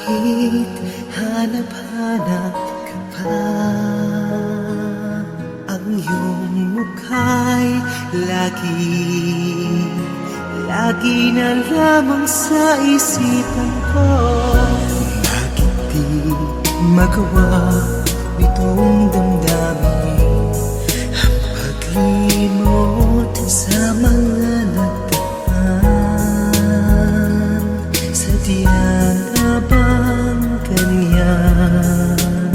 bakit hanap-hanap ka pa? Ang iyong mukha'y lagi na lamang sa isipan ko. Bakit di magawa nitong damdamin ang paglimot sa mga nagdaan? Sadyang na bang ganyan?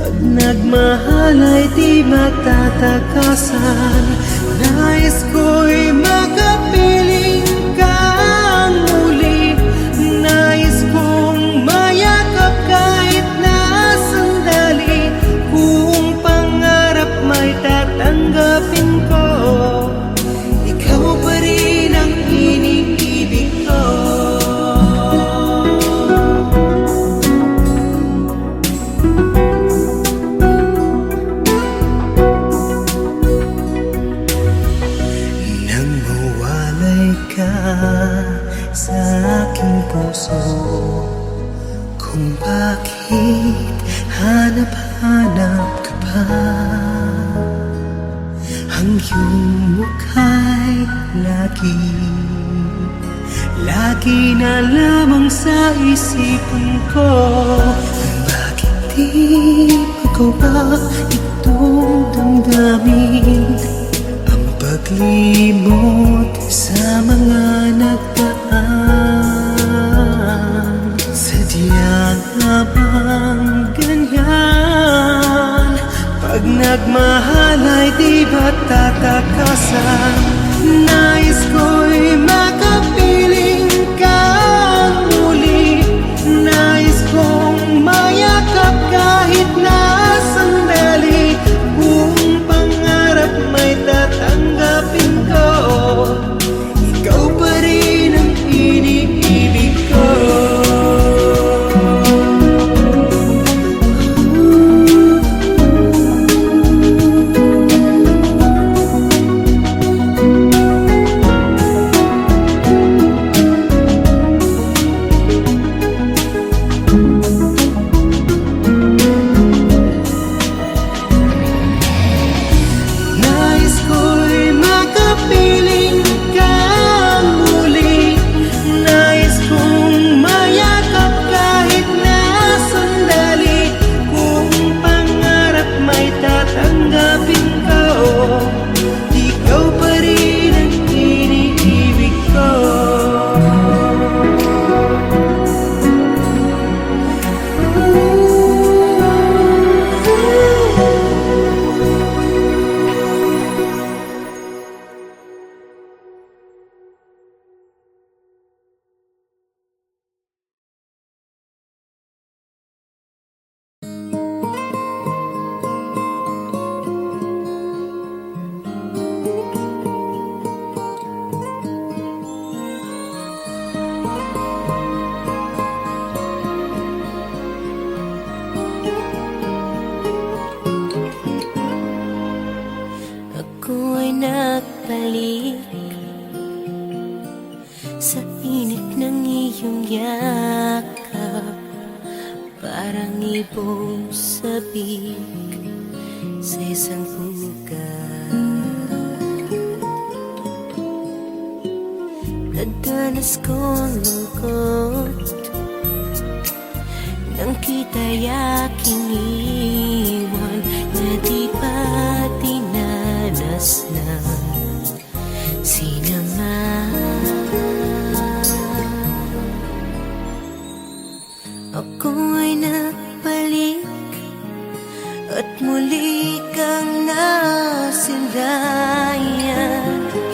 Pag nagmahal ay di matatakasan. Nais ko'y makapiling kang muli. Nais kong mayakap kahit na sandali. Kung pangarap may tatanggapin ko, ikaw pa rin ang iniibig ko. Nang mawalay ka sa aking puso, kung bakit hanap-hanap ka pa? Ang iyong mukha'y lagi na lamang sa isipan ko. Bakit di magawa itong damdamin ang paglimot sa mga nagdaan? Sadyang nga bang ganyan? Pag nagmahal ay di ba tatakasan? Nais ko'y makapiling kang muli. Nais kong mayakap kahit na sandali. Kung pangarap may tatanggapin ko, ikaw pa rin ang iniibig ko. Nais ko'y makapiling kang muli. Nais kong mayakap kahit na sandali. Kung pangarap may tatanggapin ko, ikaw pa rin ang iniibig ko. Ako ay nagbalik sa init ng iyong yakap, parang ibong sabik sa isang pugad. Nadanas ko ang lungkot nang kita'y aking iwan, na di pa dinanas na sinama. Ako ay nagbalik at muli kang nasilayan.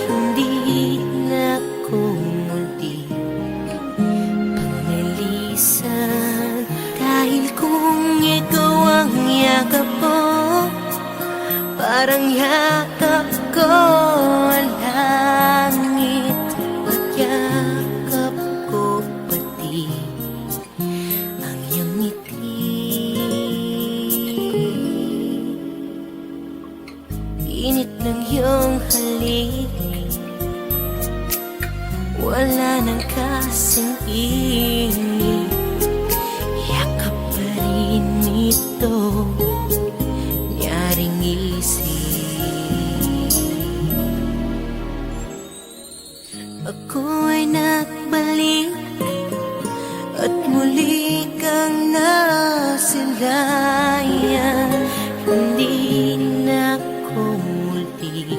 Hindi na ako muli panglilisan, dahil kung ikaw ang yakap ko, parang yakap ko ang langit. At yakap ko pati ang iyong ngiti. Init ng iyong halik, wala nang kasing init. at muli kang nasilayan. Hindi na ko muli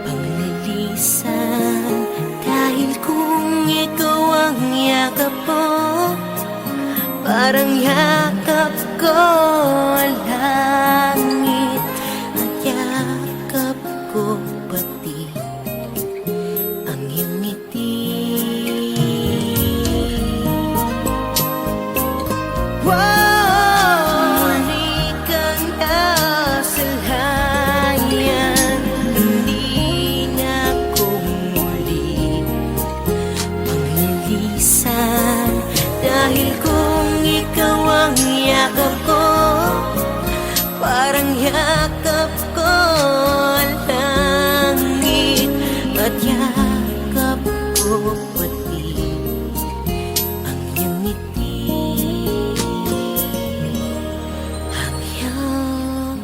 panglilisan, dahil kung ikaw ang yakap mo, parang yakap ko ang langit, at yakap ko pati ang iyong ngiti. Muli kang nasilayan, hindi na ko muli panglilisan, dahil kung ikaw ang yakap ko, parang yakap ko ang langit, at yakap ko pati ang iyong ngiti. Ang iyong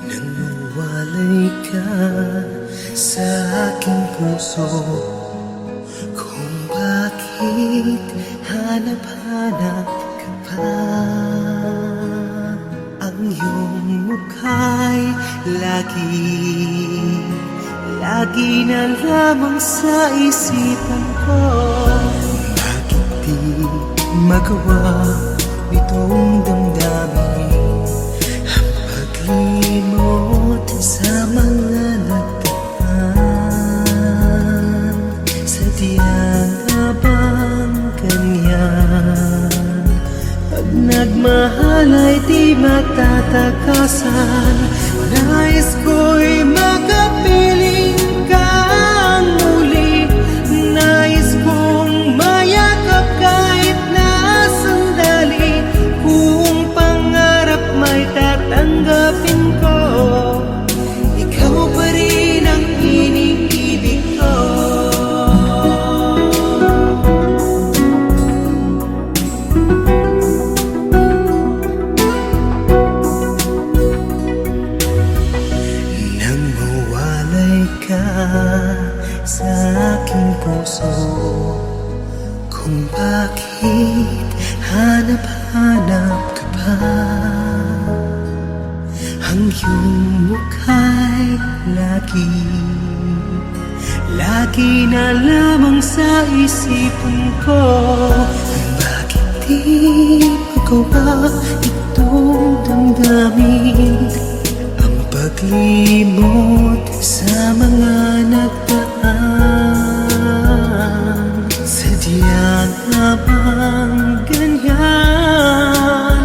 Nangwalay ka sa aking puso, kung bakit hanap-hanap ka pa. Ang iyong mukha'y lagi na lamang sa isipan ko. Bakit di magawa nitong damdamin ang paglimot sa mga nagdaan? Sadyang na bang ganyan? Pag nagmahal ay di matatakasan. Nais ko'y makapiling kang muli, nais kong mayakap kahit na sandali. Kung pangarap may tatanggapin ko, ikaw pa rin ang iniibig ko. Nang mawalay ka sa aking puso, kung bakit hanap-hanap ka pa. Ang iyong mukha'y lagi na lamang sa isipan ko. Kung bakit di magawa itong damdamin ang paglimot sa mga nagdaan? Sadyang na bang ganyan?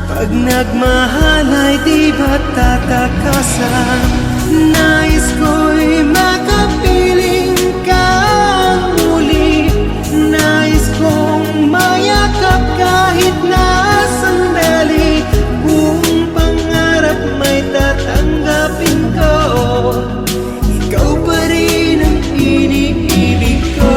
Pag nagmahal ay di ba tatakasan? Nais ko'y makapiling kang muli, nais kong mayakap kahit na sandali. Kung pangarap may tatanggapin ko, ikaw pa rin ang iniibig ko.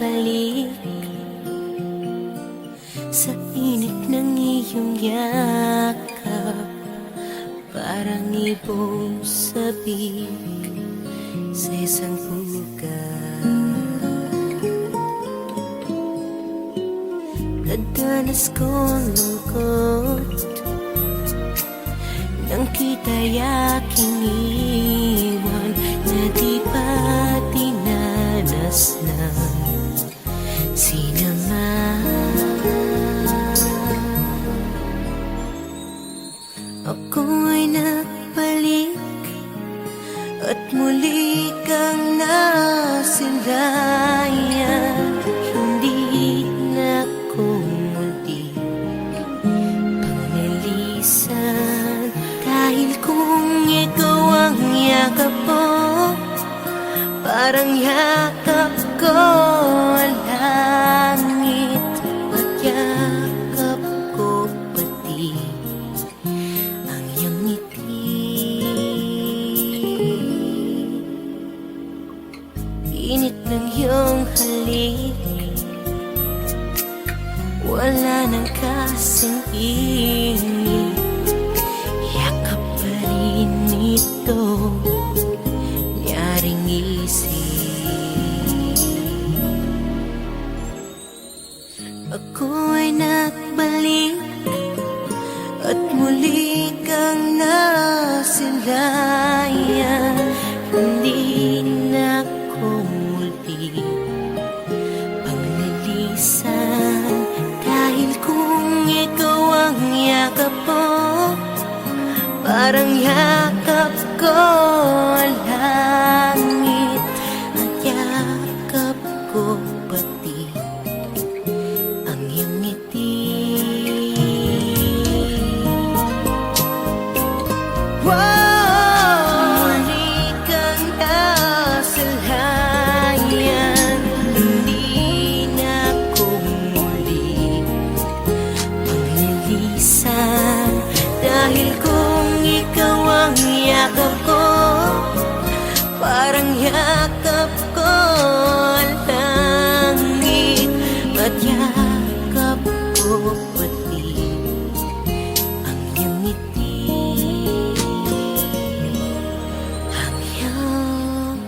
halik, sa init ng iyong yakap, parang ibong sabik sa isang pugad. Nadanas ko ang lungkot nang kita'y aking iwan, na di pa dinanas ng sinama. Ako'y nagbalik at muli kang nasilayan. Hindi na ko muli panglilisan, dahil kung ikaw ang yakap mo, parang yakap ko ang langit, at yakap ko pati ang iyong ngiti. Init ng iyong halik, wala nang kasing init, yakap pa rin ito, nyaring isip. Ako'y nagbalik at muli kang nasilayan. Hindi na ko muli panglilisan, dahil kung ikaw ang yakap mo, parang yakap ko ang langit, at yakap ko pati ang iyong ngiti. Muli kang nasilayan, hindi na ko muli panglilisan, dahil kung ikaw ang yakap ko, parang yakap ko ang langit, at yakap ko pati ang iyong ngiti. Ang iyong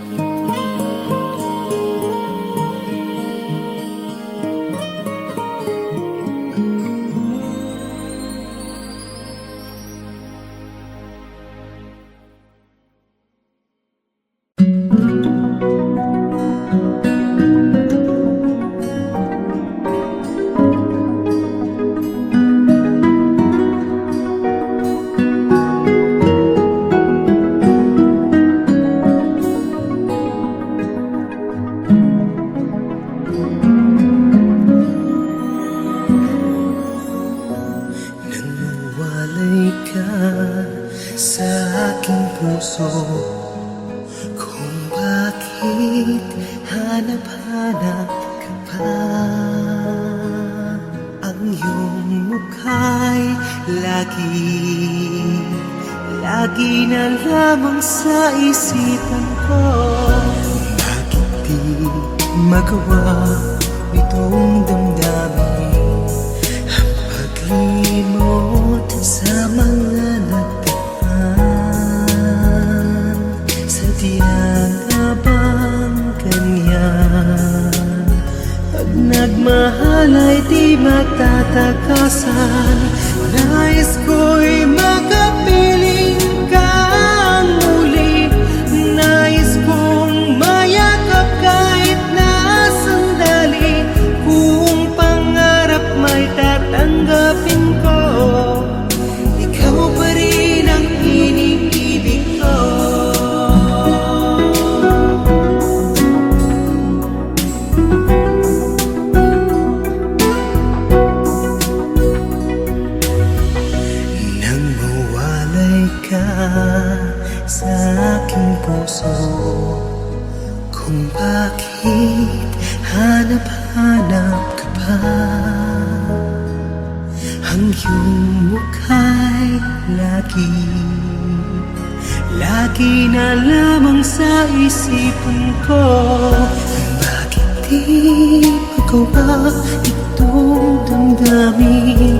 Nangwalay ka sa aking puso, kung bakit hanap-hanap ka pa. Ang iyong mukha'y lagi na lamang sa isipan ko. Bakit di magawa nitong damdamin ang paglimot sa mga nagdaan? Sadyang nga bang ganyan? Pag nagmahal ay di matatakasan. Nais ko'y makapiling kang muli, nais kong mayakap kahit na sandali. Kung pangarap may tatanggapin ko, ikaw pa rin ang iniibig ko. Nang mawalay ka sa aking puso, kung bakit hanap-hanap ka pa. Ang iyong mukha'y lagi na lamang sa isipan ko. Bakit di magawa itong damdamin?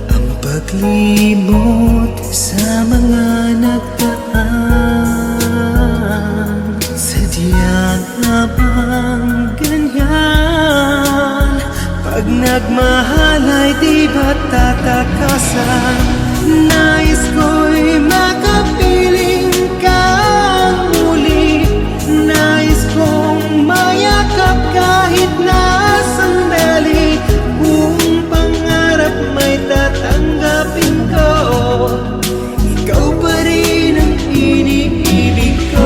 Ang paglimot sa mga nagdaan. Sadya nga bang ganyan? Pag nagmahal ay di ba tatakasan? Nais ko'y makapiling kang muli. Nais kong mayakap kahit na sandali. Kung pangarap may tatanggapin ko, ikaw pa rin ang iniibig ko.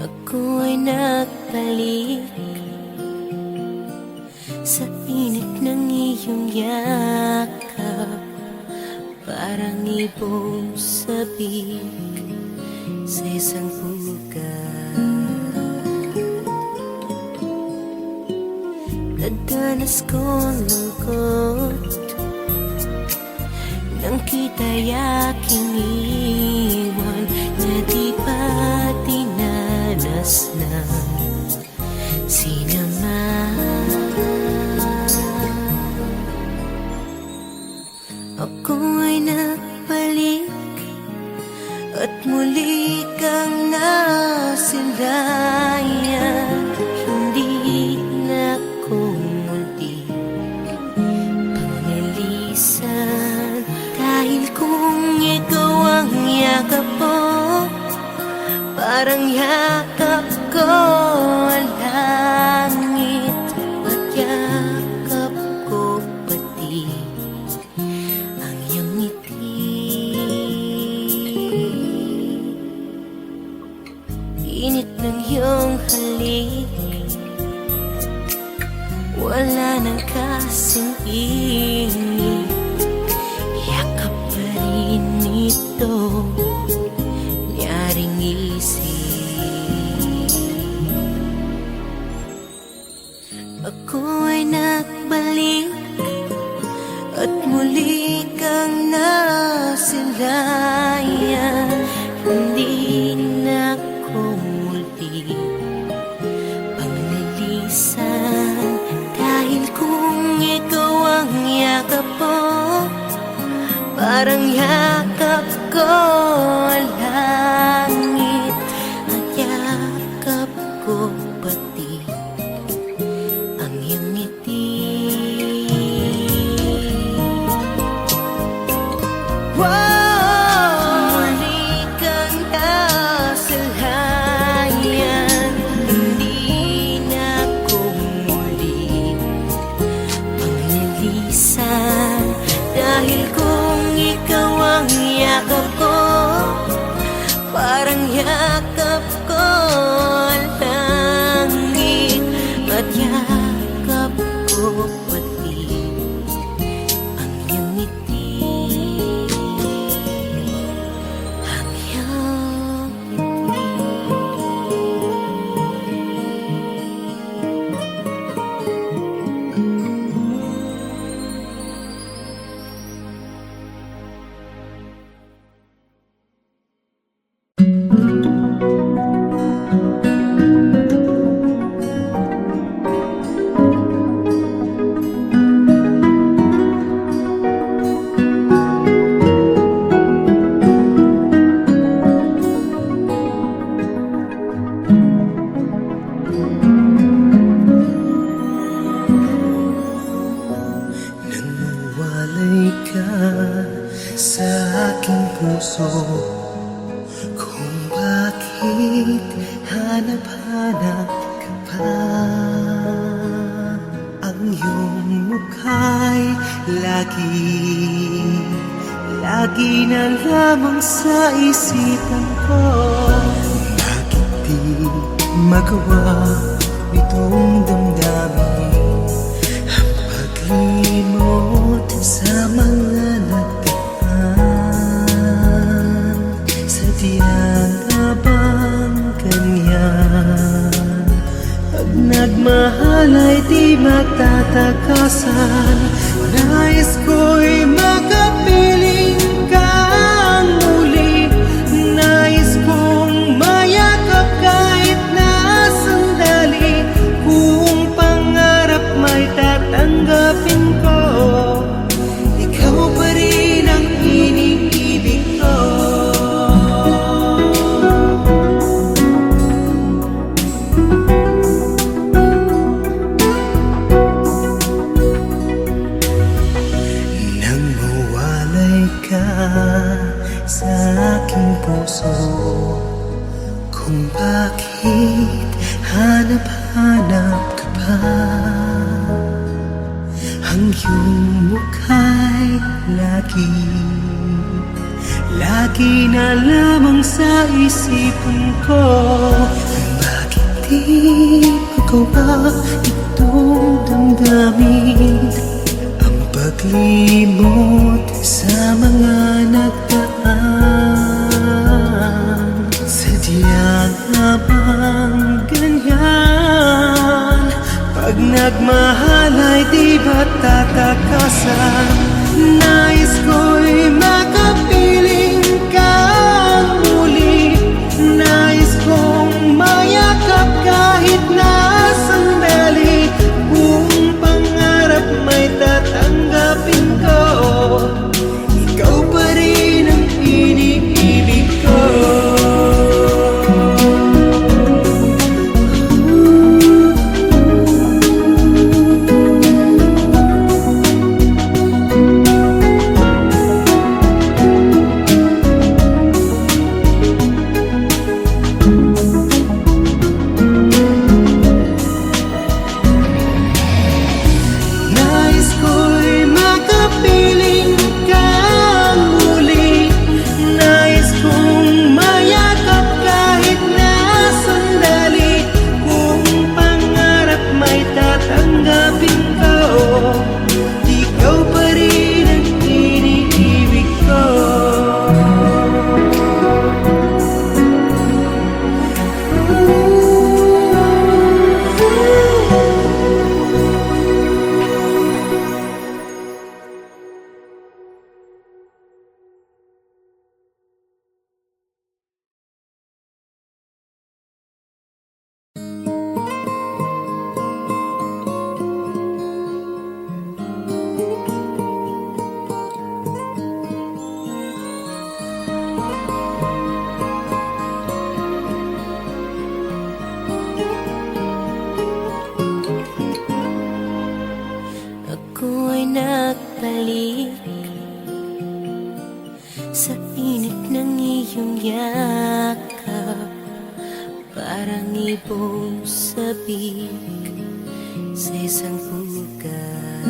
Ako'y nagbalik sa init ng iyong yakap, parang ibong sabik sa isang pugad. Nadanas kong lungkot nang kita'y aking iwan, na di pa dinanas na sinama. Ako'y nagbalik at muli kang nasilayan. Hindi na ko muli panglilisan, dahil kung ikaw ang yakap mo, parang yakap ko ang langit, at yakap ko pati ang iyong ngiti. Init ng iyong halik, wala nang kasing init. Yakap pa rin ito, nyaring isip. Ako'y nagbalik at muli kang nasilayan. Hindi na ko muli panglilisan, dahil kung ikaw ang yakap bakit hanap-hanap ka pa? Ang iyong mukha'y lagi na lamang sa isipan ko. Bakit di magawa nitong damdamin ang paglimot sa mga nagdaan? Sadyang nga bang ganyan? Pag nagmahal ay di matatakasan. Nais ko'y makapiling kang muli. Nais kong mayakap kahit na sandali. Kung pangarap may tatanggapin ko, ikaw pa rin ang iniibig ko. Nang mawalay ka sa aking puso, kung bakit hanap-hanap ka pa? Ang iyong mukha'y lagi na lamang sa isipan ko. Bakit di magawa itong damdamin ang paglimot sa mga nagdaan? Sadyang nga bang ganyan? Pag nagmahal ay di ba tatakasan? Nais ko'y makapiling kang muli. Nais kong mayakap kahit na sandali. Kung pangarap may tatanggapin ko, ikaw pa rin ang iniibig ko. Nais ko'y makapiling kang muli. Nais kong mayakap kahit na sandali. Kung pangarap may tatanggapin ko, ikaw pa rin ang iniibig ko. Ako'y nagbalik sa init ng iyong yakap, parang ibong sabik sa isang pugat.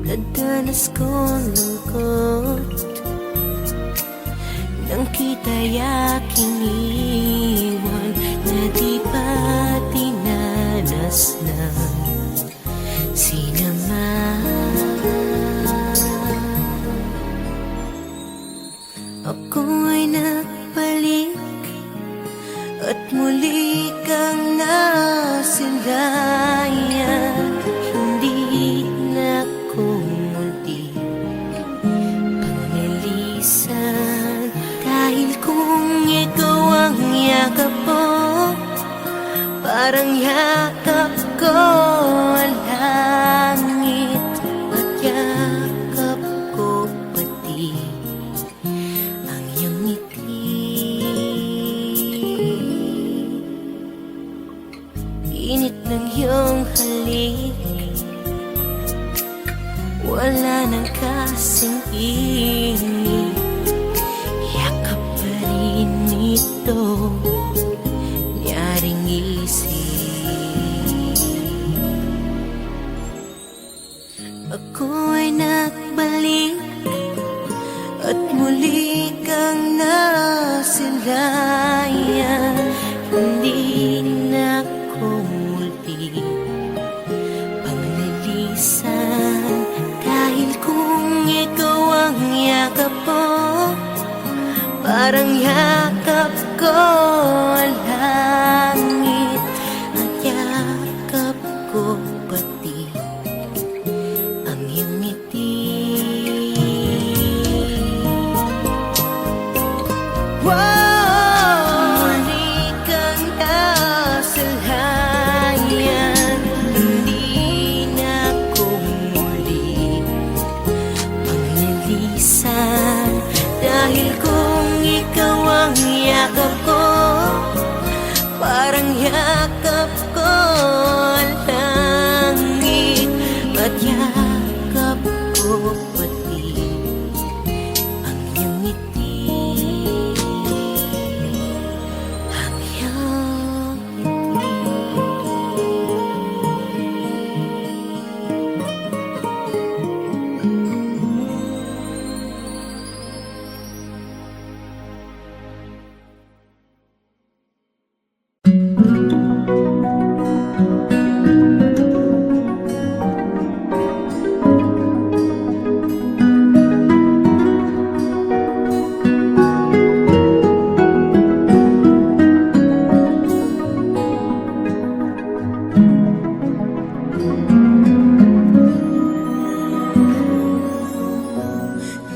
Nadanas ko ang lungkot nang kita'y aking iwan, na di pa dinanas na sinama. Ako'y nagbalik at muli kang nasilayan. Hindi na ako muli panglilisan, dahil kung ikaw ang yakap mo, parang yakap ko ang langit, at yakap ko pati ang iyong ngiti. Init ng iyong halik, wala nang kasing init. at muli kang nasilayan. Hindi na ko muli paglilisan, dahil kung ikaw ang yakap ko, parang yakap ko ang langit, at yakap ko pati ang iyong ngiti. Muli kang nasalayan, hindi na ko muli paglilisan, dahil kung ikaw ang yakap ko, parang yakap ko ang langit, at yakap ko pati ang iyong ngiti. Ang iyong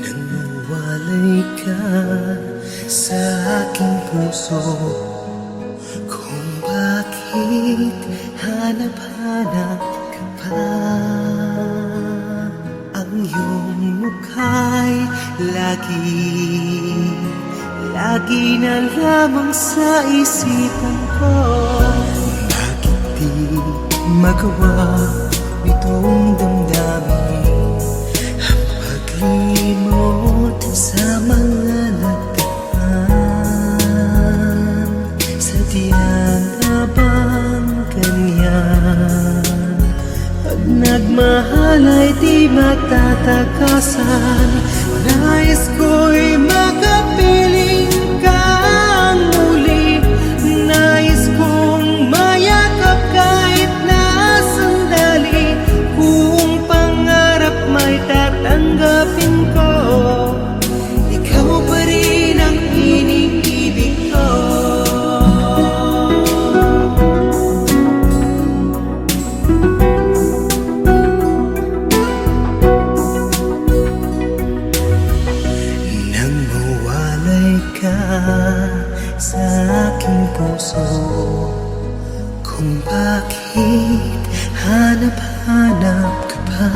Nanguwalay ka sa aking puso, kung bakit hanap-hanap ka pa. Ang iyong mukha'y lagi na lamang sa isipan ko. Bakit di magawa nitong damdamin ang paglimot sa mga nagdaan? Sadyang na bang ganyan? Pag nagmahal ay di matatakasan. Nais ko'y makapiling kang muli. Nais kong mayakap kahit na sandali. Kung pangarap may tatanggapin ko, ikaw pa rin ang iniibig ko. Nanguwalay ka sa aking puso, kung bakit hanap-hanap ka pa.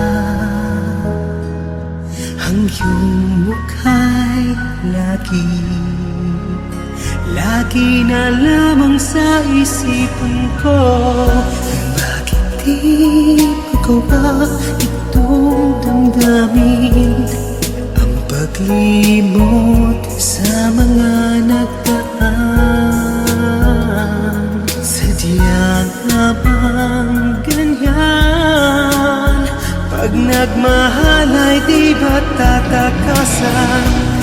Ang iyong mukha'y lagi na lamang sa isipan ko. Bakit di magawa itong damdamin ang paglimot sa mga nagdaan? Sadyang nga bang ganyan? Pag nagmahal ay di ba tatakasan?